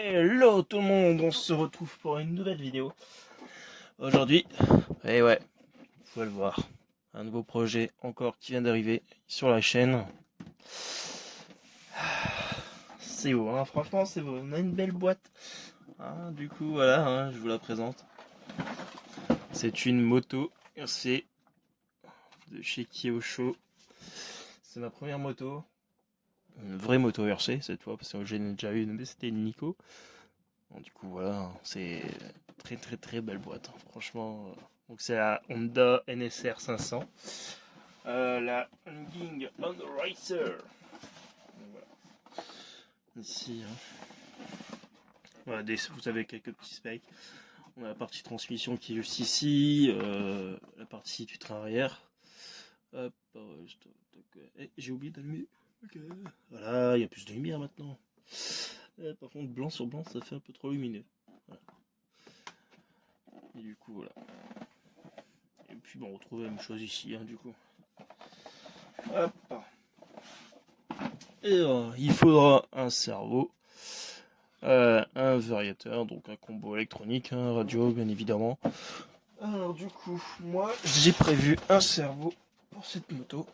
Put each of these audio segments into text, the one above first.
Hello tout le monde, on se retrouve pour une nouvelle vidéo. Aujourd'hui, et ouais, vous pouvez le voir, un nouveau projet encore qui vient d'arriver sur la chaîne. C'est beau, hein, franchement c'est beau, on a une belle boîte. Hein, du coup voilà, hein, je vous la présente. C'est une moto RC de chez Kyosho. C'est ma première moto, une vraie moto RC cette fois, parce que j'en ai déjà eu une, mais c'était une Nico. Bon, du coup voilà, hein, c'est très belle boîte, hein, franchement. Donc c'est la Honda NSR 500, la Hanging on Racer. Donc, voilà. Ici, hein. Voilà, vous avez quelques petits specs. On a la partie transmission qui est juste ici, la partie du train arrière. Hop, j'ai oublié d'allumer. Ok. Voilà, il y a plus de lumière maintenant. Par contre, blanc sur blanc, ça fait un peu trop lumineux. Voilà. Et du coup, voilà. Et puis bon, on retrouve la même chose ici, hein, du coup. Hop. Et il faudra un cerveau, un variateur, donc un combo électronique, un radio bien évidemment. Alors du coup, moi j'ai prévu un cerveau pour cette moto.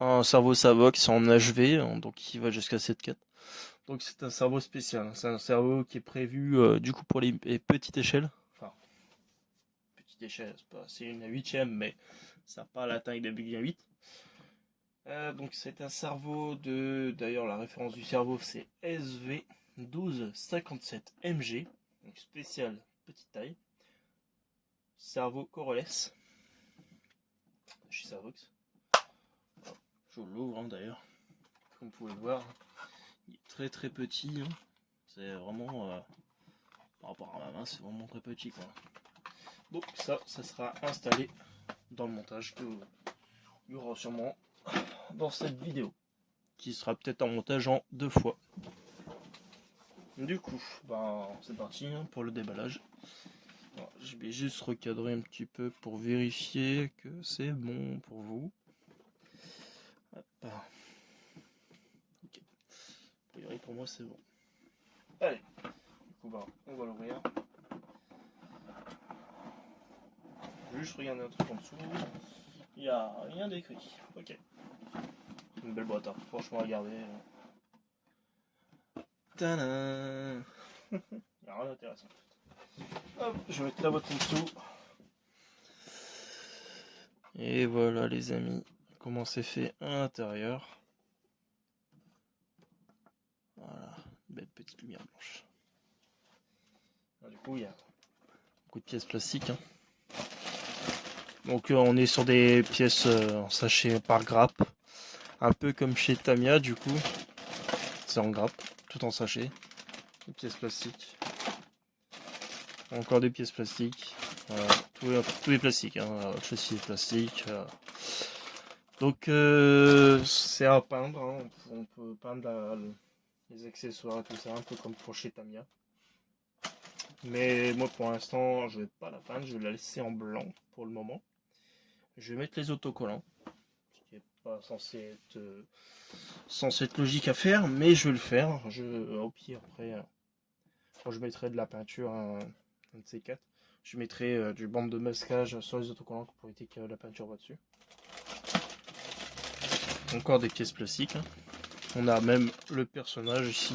Un cerveau Savox en HV, hein, donc qui va jusqu'à 7.4. Donc c'est un cerveau spécial, hein. C'est un cerveau qui est prévu du coup pour les petites échelles. Enfin, petite échelle, c'est une 8ème, mais ça n'a pas la taille d'un Big 8. Donc c'est un cerveau d'ailleurs la référence du cerveau c'est SV 1257 MG, donc spécial petite taille. Cerveau Coroless chez Savox. Je l'ouvre hein, d'ailleurs, comme vous pouvez le voir, il est très petit, hein. C'est vraiment par rapport à ma main, c'est vraiment très petit quoi. Donc ça sera installé dans le montage que il y aura sûrement dans cette vidéo, qui sera peut-être en montage en 2 fois. Du coup, c'est parti hein, pour le déballage. Alors, je vais juste recadrer un petit peu pour vérifier que c'est bon pour vous. Hop. Ok. A priori pour moi c'est bon. Allez, du coup on va l'ouvrir. Je vais juste regarder un truc en dessous. Il n'y a rien d'écrit. Ok. Une belle boîte, hein. Franchement regardez. Tadam. Il n'y a rien d'intéressant. Hop, je vais mettre la boîte en dessous. Et voilà les amis, comment c'est fait à l'intérieur. Voilà, belle petite lumière blanche. Alors, du coup, il y a beaucoup de pièces plastiques, hein. Donc on est sur des pièces en sachet par grappe. Un peu comme chez Tamiya du coup. C'est en grappe, tout en sachet. Des pièces plastiques. Encore des pièces plastiques. Voilà, tout est plastique, hein. Le châssis est plastique. Donc c'est à peindre, hein. On peut peindre les accessoires et tout ça, un peu comme pour chez Tamiya. Mais moi pour l'instant je vais pas la peindre, je vais la laisser en blanc pour le moment. Je vais mettre les autocollants, ce qui n'est pas censé être logique à faire, mais je vais le faire. Au pire après, quand je mettrai de la peinture, un de ces quatre, je mettrai du bande de masquage sur les autocollants pour éviter que la peinture va dessus. Encore des pièces plastiques, hein. On a même le personnage ici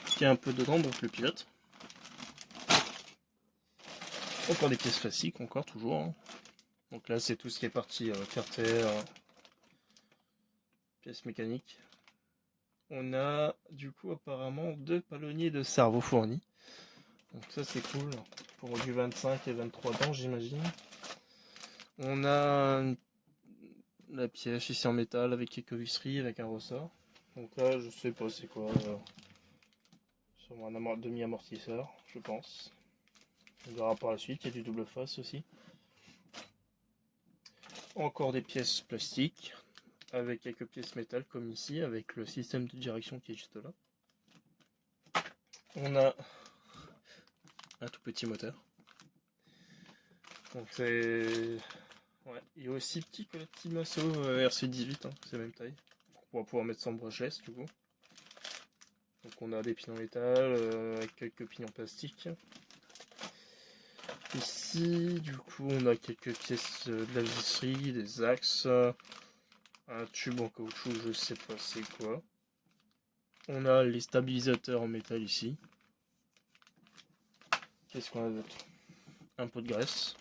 qui est un peu dedans, donc le pilote. Encore des pièces plastiques, encore toujours, hein. Donc là c'est tout ce qui est partie carter, pièces mécaniques. On a du coup apparemment 2 palonniers de cerveau fournis. Donc ça c'est cool. Pour du 25 et 23 ans j'imagine. On a la pièce ici en métal avec quelques visseries, avec un ressort. Donc là je sais pas c'est quoi. Sur un demi-amortisseur je pense. On verra par la suite, il y a du double face aussi. Encore des pièces plastiques avec quelques pièces métal comme ici avec le système de direction qui est juste là. On a un tout petit moteur. Donc c'est... Ouais, il est aussi petit que le petit Masso RC18, hein, c'est la même taille. On va pouvoir mettre son brushless du coup. Donc on a des pignons métal avec quelques pignons plastiques. Ici, du coup, on a quelques pièces de la visserie, des axes, un tube en caoutchouc, je sais pas c'est quoi. On a les stabilisateurs en métal ici. Qu'est-ce qu'on a d'autre? Un pot de graisse.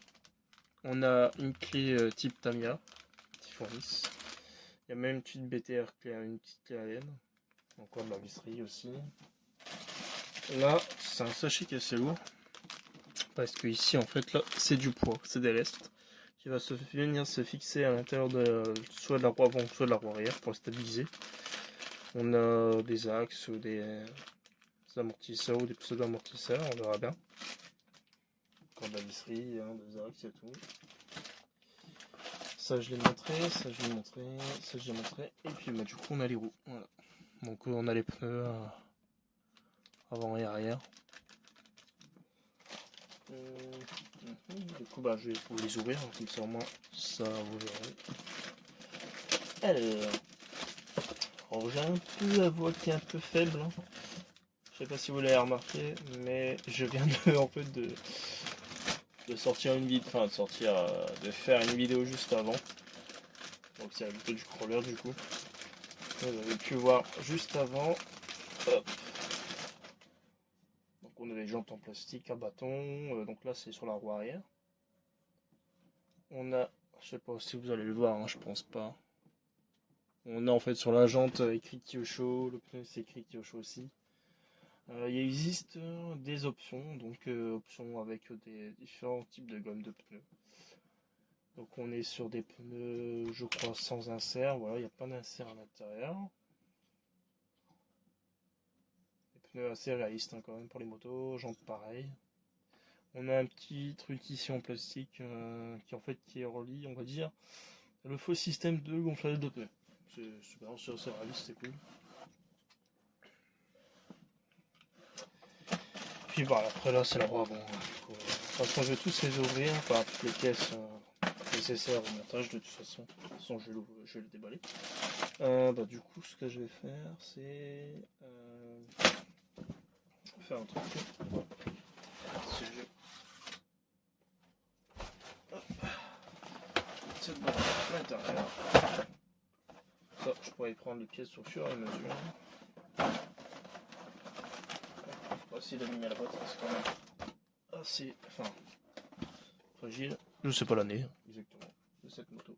On a une clé type Tamiya qui fournissent. Il y a même une petite BTR, une petite clé Allen. Encore de la visserie aussi. Là, c'est un sachet qui est assez lourd. Parce que ici, en fait, là, c'est du poids, c'est des lestes qui va venir se fixer à l'intérieur de soit de la roue avant, soit de la roue arrière pour le stabiliser. On a des axes ou des amortisseurs ou des pseudo-amortisseurs, on verra bien. Encore de la visserie, hein, des axes et tout. Ça, je l'ai montré, ça, je l'ai montré, ça, je l'ai montré. Et puis, bah, du coup, on a les roues. Voilà. Donc, on a les pneus avant et arrière. Du coup, bah, je vais vous les ouvrir, hein, comme ça au moins, ça vous verrez. Alors, j'ai un peu la voix qui est un peu faible. Hein. Je sais pas si vous l'avez remarqué, mais je viens de, en fait, de sortir une vidéo, enfin de faire une vidéo juste avant. Donc c'est la vidéo du crawler du coup. Vous avez pu voir juste avant. Hop. Donc on a des jantes en plastique, un bâton. Donc là c'est sur la roue arrière. On a, je sais pas si vous allez le voir, hein, je pense pas. On a en fait sur la jante écrit Kyosho, le pneu c'est écrit Kyosho aussi. Il existe des options, donc options avec des différents types de gomme de pneus. Donc on est sur des pneus, je crois, sans insert. Voilà, il n'y a pas d'insert à l'intérieur. Des pneus assez réalistes hein, quand même pour les motos, jantes pareil. On a un petit truc ici en plastique qui en fait qui relie, on va dire, le faux système de gonflage de pneus. C'est super, c'est assez réaliste, c'est cool. Puis voilà, après là c'est la roue avant. De toute façon je vais tous les ouvrir, enfin toutes les pièces nécessaires au montage de toute façon. De toute façon je vais le déballer. Bah, du coup ce que je vais faire c'est faire un truc. Si je... Cette barre à l'intérieur. Ça je pourrais prendre les pièces au fur et à mesure. On va essayer d'allumer la boîte, c'est quand même assez fragile. Je sais pas l'année exactement de cette moto.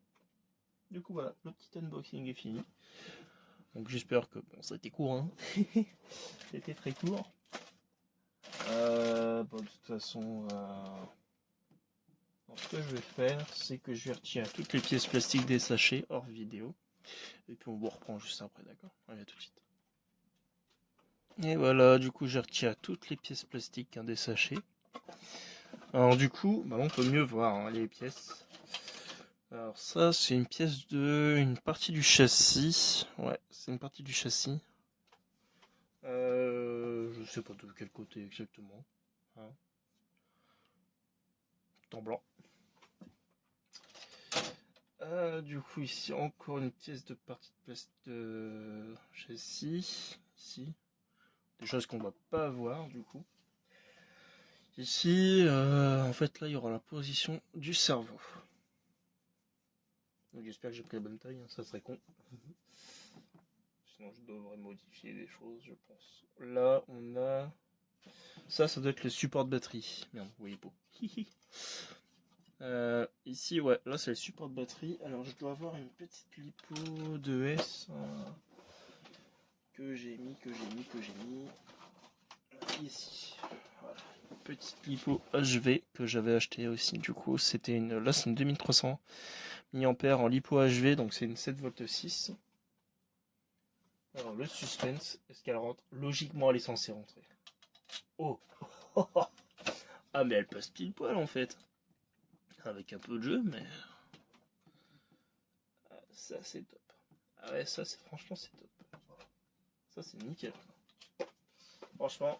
Du coup voilà, le petit unboxing est fini. Donc j'espère que bon ça a été court hein. C'était très court. Bon, de toute façon ce que je vais faire c'est que je vais retirer toutes les pièces plastiques des sachets hors vidéo. Et puis on vous reprend juste après, d'accord? Allez, à tout de suite. Et voilà, du coup j'ai retiré toutes les pièces plastiques hein, des sachets. Alors du coup, bah, on peut mieux voir hein, les pièces. Alors ça, c'est une pièce une partie du châssis. Ouais, c'est une partie du châssis. Je sais pas de quel côté exactement. Hein. En blanc. Du coup ici encore une pièce de partie de plastique de châssis. Ici. Des choses qu'on va pas voir du coup. Ici, en fait là il y aura la position du cerveau. Donc j'espère que j'ai pris la bonne taille, hein, ça serait con. Sinon je devrais modifier des choses je pense. Là on a... Ça doit être le support de batterie. Merde, vous voyez pas. Ici ouais, là c'est le support de batterie. Alors je dois avoir une petite lipo de S que j'ai mis ici. Voilà. Une petite lipo HV que j'avais acheté aussi du coup. C'était là c'est une 2300 mAh en lipo HV, donc c'est une 7V6. Alors le suspense, est-ce qu'elle rentre? Logiquement elle est censée rentrer. Oh. Ah mais elle passe pile poil en fait. Avec un peu de jeu mais... ça c'est top. Ah ouais ça c'est franchement c'est top. Ça c'est nickel. Franchement.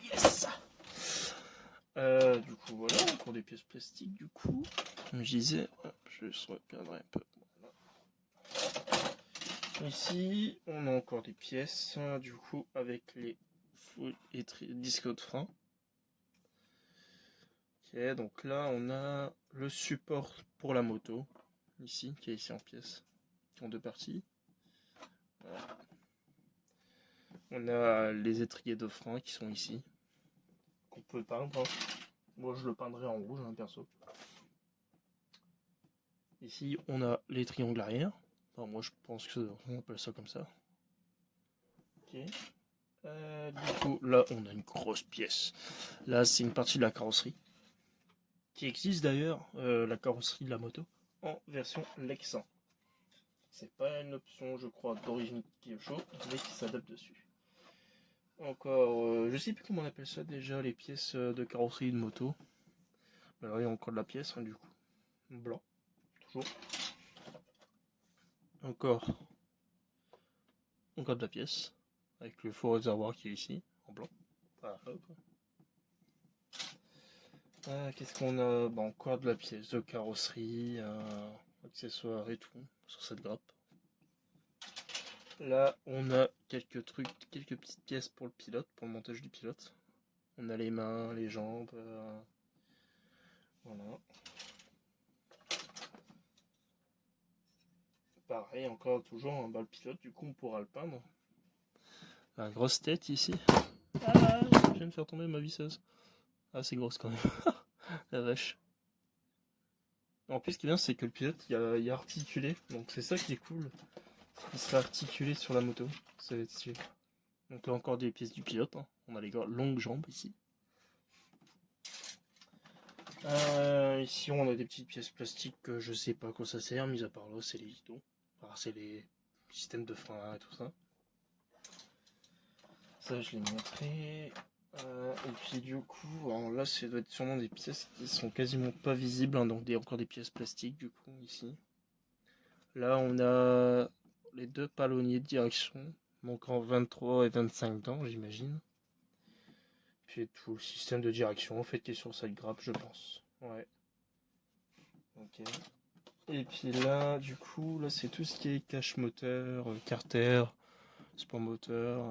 Yes. Du coup voilà, pour des pièces plastiques du coup. Comme je disais, hop, je vais se recadrer un peu. Voilà. Ici, on a encore des pièces, du coup, avec les disques de frein. Ok, donc là, on a le support pour la moto, ici, qui est ici en pièces, en deux parties. Voilà. On a les étriers de frein qui sont ici, qu'on peut peindre. Moi, je le peindrai en rouge, perso. Ici, on a les triangles arrière. Enfin, moi, je pense qu'on appelle ça comme ça. Ok. Du coup, là, on a une grosse pièce. Là, c'est une partie de la carrosserie. Qui existe d'ailleurs, la carrosserie de la moto, en version Lex 1. C'est pas une option, je crois, d'origine Kyosho, mais qui s'adapte dessus. Encore, je sais plus comment on appelle ça déjà, les pièces de carrosserie de moto. Alors, il y a encore de la pièce, du coup. Blanc, toujours. Encore de la pièce, avec le faux réservoir qui est ici, en blanc. Voilà, hop. Qu'est-ce qu'on a? Bah, encore de la pièce de carrosserie, accessoires et tout, sur cette grappe. Là, on a quelques trucs, quelques petites pièces pour le pilote, pour le montage du pilote. On a les mains, les jambes, voilà. Pareil, encore toujours un le pilote, du coup on pourra le peindre. La grosse tête ici. Ah, je viens de faire tomber ma visseuse. Ah, c'est grosse quand même. La vache. En plus, ce qui est bien, c'est que le pilote, il y a articulé, donc c'est ça qui est cool. Il sera articulé sur la moto, ça va être stylé. Donc là encore des pièces du pilote, hein. On a les longues jambes ici. Ici on a des petites pièces plastiques que je sais pas à quoi ça sert, mis à part là c'est les guidons. Enfin, c'est les systèmes de frein et tout ça. Ça je l'ai montré. Et puis du coup, alors là ça doit être sûrement des pièces qui sont quasiment pas visibles, hein, donc encore des pièces plastiques du coup ici. Là on a les deux palonniers de direction, donc en 23 et 25 dents j'imagine. Puis tout le système de direction en fait qui est sur cette grappe je pense. Ouais. Ok. Et puis là, du coup, là c'est tout ce qui est cache moteur, carter, support moteur,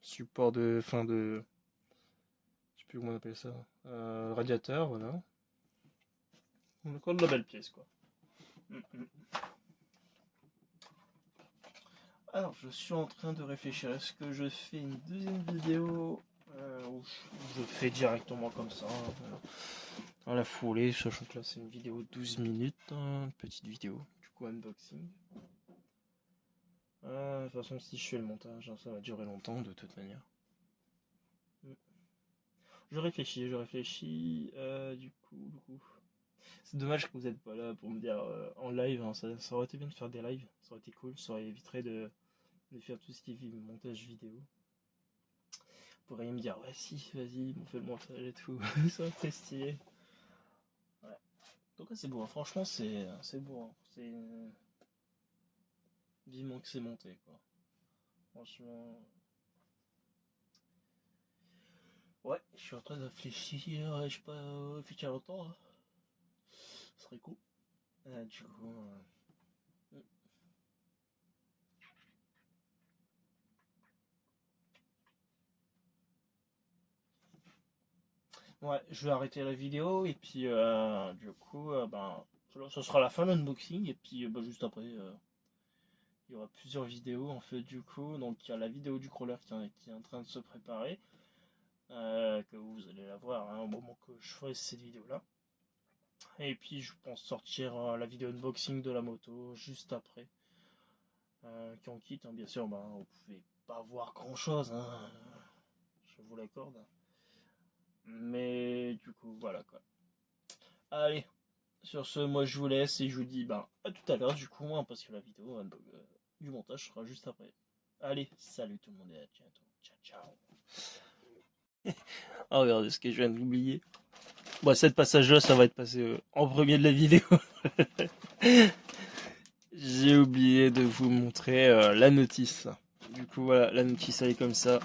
support de, fin de, je sais plus comment on appelle ça, radiateur, voilà. On a encore de la belle pièce quoi. Alors, je suis en train de réfléchir. Est-ce que je fais une deuxième vidéo ou je fais directement comme ça, dans la foulée, sachant que là c'est une vidéo de 12 minutes, hein, une petite vidéo, du coup unboxing. De toute façon, si je fais le montage, hein, ça va durer longtemps de toute manière. Je réfléchis. Du coup. C'est dommage que vous n'êtes pas là pour me dire en live, hein, ça aurait été bien de faire des lives, ça aurait été cool, ça aurait évité de faire tout ce qui est montage vidéo. Vous pourriez me dire, ouais, si, vas-y, on fait le montage et tout, ça aurait été stylé. Ouais. Donc, c'est beau, hein. Franchement, c'est beau. Hein. C'est vivement que c'est monté, quoi. Franchement. Ouais, je suis en train de réfléchir, je sais pas, réfléchir longtemps. Hein. Ce serait cool. Du coup. Ouais, je vais arrêter la vidéo et puis du coup, ben, ce sera la fin de l'unboxing et puis ben, juste après, il y aura plusieurs vidéos en fait du coup. Donc il y a la vidéo du crawler qui est en train de se préparer, que vous allez la voir hein, au moment que je ferai cette vidéo là. Et puis je pense sortir la vidéo unboxing de la moto juste après. Qui en quitte, hein, bien sûr, ben, vous pouvez pas voir grand chose, hein, je vous l'accorde. Mais du coup, voilà quoi. Allez, sur ce, moi je vous laisse et je vous dis ben, à tout à l'heure du coup, hein, parce que la vidéo du montage sera juste après. Allez, salut tout le monde et à bientôt. Ciao, ciao. Oh, regardez ce que je viens d'oublier. Bon, cette passage-là, ça va être passé en premier de la vidéo. J'ai oublié de vous montrer la notice. Du coup, voilà, la notice elle est comme ça.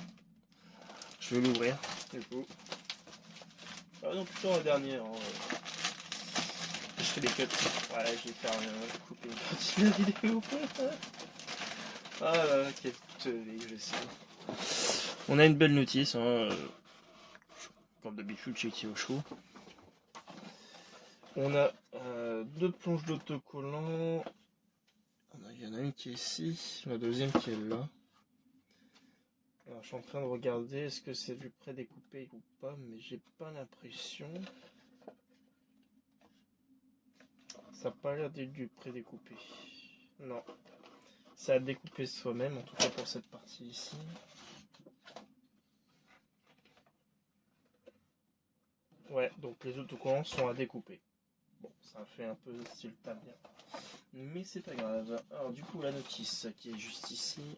Je vais l'ouvrir. Du coup. Ah non, plutôt la dernière. Hein. Je fais des cuts. Voilà, je vais faire couper une partie de la vidéo. Ah là là, quelle teubée que je sais. On a une belle notice, hein, comme d'habitude chez Kyosho. On a deux planches d'autocollant. Il y en a une qui est ici, la deuxième qui est là. Alors, je suis en train de regarder est-ce que c'est du prédécoupé ou pas, mais j'ai pas l'impression. Ça n'a pas l'air d'être du prédécoupé. Non. Ça a découpé soi-même, en tout cas pour cette partie ici. Ouais, donc les autocollants sont à découper. Bon, ça fait un peu style pas bien. Mais c'est pas grave. Alors du coup, la notice qui est juste ici.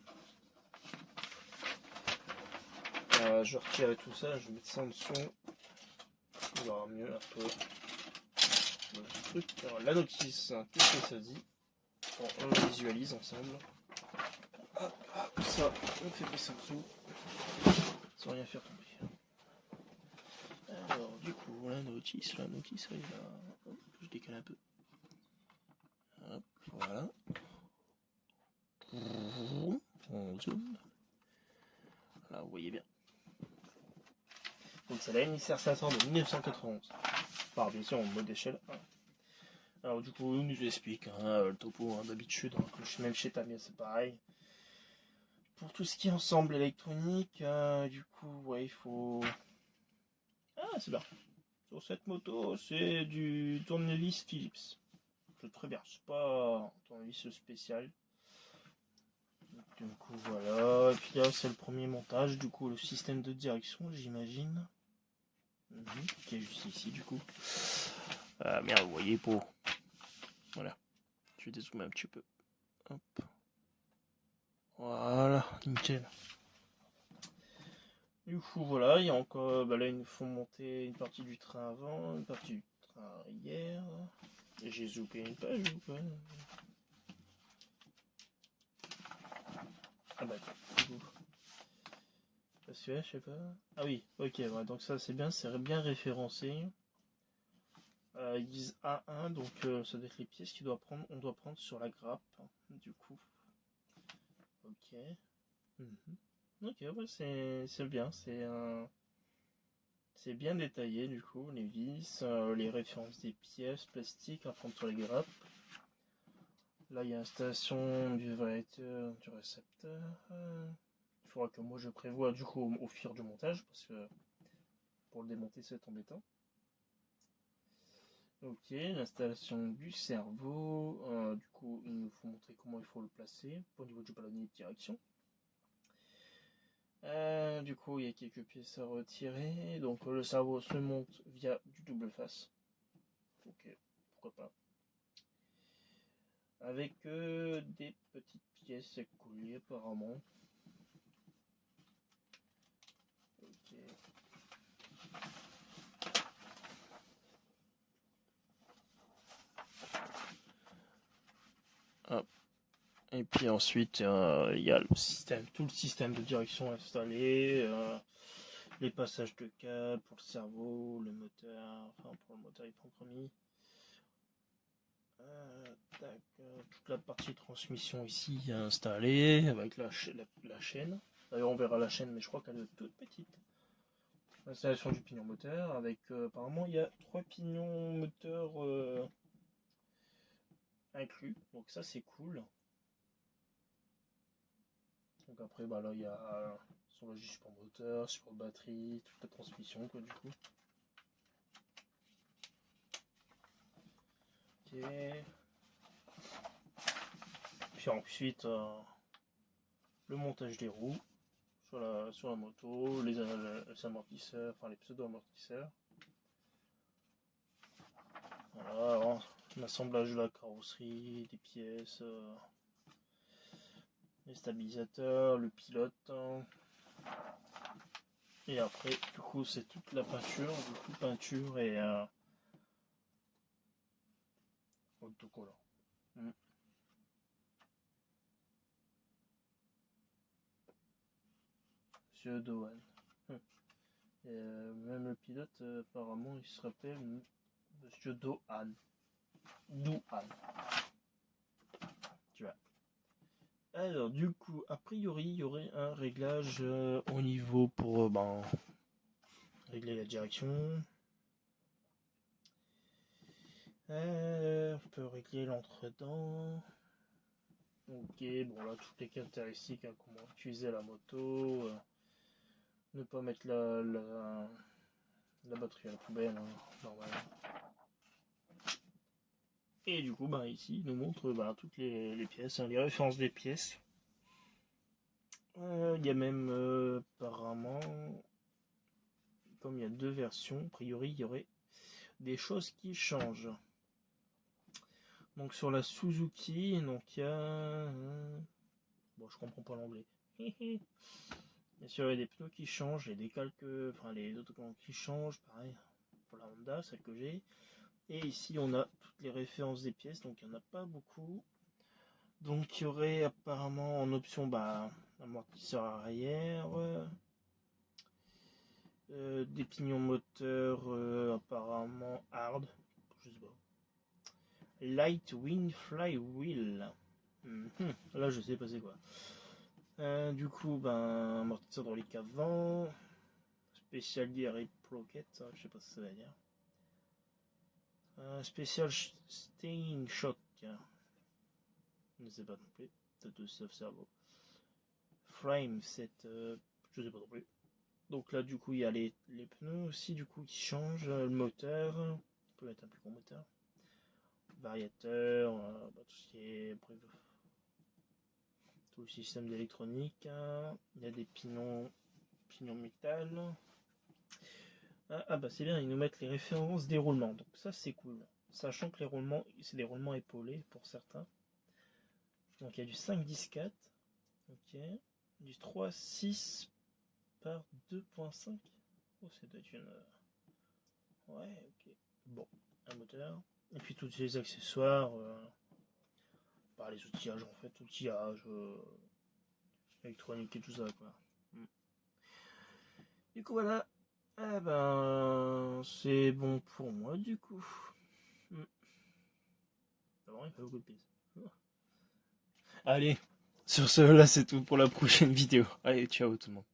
Je vais retirer tout ça, je vais mettre ça en dessous. Il y aura mieux un peu le truc. Alors, la notice, qu'est-ce que ça dit? Bon, on le visualise ensemble. Hop, hop, ça, on fait baisser en dessous. Sans rien faire tomber. Alors du coup, la notice elle est là. Hop, je décale un peu. Hop, voilà. On zoom. Là, vous voyez bien. Donc c'est la NXR 500 de 1991. Par bien sûr en mode échelle 1. Alors du coup, on nous explique le topo d'habitude. Même chez Tamiya c'est pareil. Pour tout ce qui est ensemble électronique, du coup, ouais, il faut... Ah, c'est bien. Sur cette moto, c'est du tournevis Philips. C'est très bien. C'est pas un tournevis spécial. Du coup, voilà. Et puis là, c'est le premier montage. Du coup, le système de direction, j'imagine. Qui est juste ici, du coup. Merde, vous voyez, pour. Voilà. Je vais dézoomer un petit peu. Hop. Voilà, nickel. Du coup, voilà. Il y a encore. Bah là, il nous faut monter une partie du train avant, une partie du train arrière. Et j'ai zoopé une page ou pas? Ah bah, du coup. Parce que là, je sais pas. Ah oui, ok, ouais, donc ça c'est bien référencé. Ils disent A1, donc ça doit être les pièces on doit prendre sur la grappe, du coup. Ok. Ok, ouais, c'est bien, c'est bien détaillé du coup, les vis, les références des pièces plastiques à prendre sur les grappes. Là, il y a l'installation du variateur, du récepteur. Il faudra que moi je prévoie du coup au fur du montage, parce que pour le démonter c'est embêtant. Ok, l'installation du cerveau. Du coup, il nous faut montrer comment il faut le placer au niveau du ballonnet de direction. Du coup, il y a quelques pièces à retirer. Donc, le cerveau se monte via du double face. Ok, pourquoi pas. Avec des petites pièces à coller apparemment. Ok. Hop. Et puis ensuite, il y a tout le système de direction installé, les passages de câbles pour le cerveau, le moteur, enfin pour le moteur il prend compromis. Toute la partie transmission ici installée avec la chaîne. D'ailleurs on verra la chaîne mais je crois qu'elle est toute petite. L'installation du pignon moteur avec apparemment il y a 3 pignons moteurs inclus, donc ça c'est cool. Donc après bah là il y a sur le support moteur, support batterie, toute la transmission quoi du coup. Ok. Puis ensuite le montage des roues sur la moto, les amortisseurs, enfin les pseudo-amortisseurs. Voilà, l'assemblage de la carrosserie, des pièces, les stabilisateurs, le pilote. Et après, du coup, c'est toute la peinture, peinture et autocollant. Monsieur Dohan. Même le pilote, apparemment, il se rappelle Monsieur Dohan. Douhan. Tu vois. Alors du coup, a priori, il y aurait un réglage au niveau pour régler la direction. On peut régler l'entredent. Ok, bon là toutes les caractéristiques, hein, comment utiliser la moto, ne pas mettre la batterie à la poubelle, hein, normal. Et du coup, ici, il nous montre toutes les pièces, hein, les références des pièces. Il y a même apparemment, comme il y a 2 versions, a priori il y aurait des choses qui changent. Donc sur la Suzuki, donc il y a... bon, je comprends pas l'anglais. Bien sûr, il y a des pneus qui changent, et des calques, enfin les autocollants qui changent, pareil pour la Honda, celle que j'ai. Et ici, on a toutes les références des pièces, donc il n'y en a pas beaucoup. Donc il y aurait apparemment en option amortisseur arrière, des pignons moteurs apparemment hard, je sais pas. Light Wing Flywheel. Là je sais pas c'est quoi. Du coup amortisseur hydraulique avant. Spécial Gear Pocket, je sais pas ce que ça veut dire. Spécial Staying Shock. Je ne sais pas non plus. Peut-être aussi sauf cerveau. Frame set, je sais pas non plus. Donc là du coup il y a les pneus aussi du coup qui changent, le moteur, on peut mettre un plus gros moteur, variateur, tout ce qui est tout le système d'électronique, hein. Il y a des pignons métal. C'est bien, ils nous mettent les références des roulements, donc ça c'est cool, sachant que les roulements c'est des roulements épaulés pour certains. Donc il y a du 5-10-4, ok, du 3-6 par 2.5. Oh, c'est doit être une... ouais, ok. Bon, un moteur. Et puis tous les accessoires, les outillages en fait, outillage, électronique et tout ça quoi. Du coup voilà, c'est bon pour moi du coup. D'abord il fait beaucoup de pisse. Allez, sur ce là c'est tout pour la prochaine vidéo. Allez, ciao tout le monde.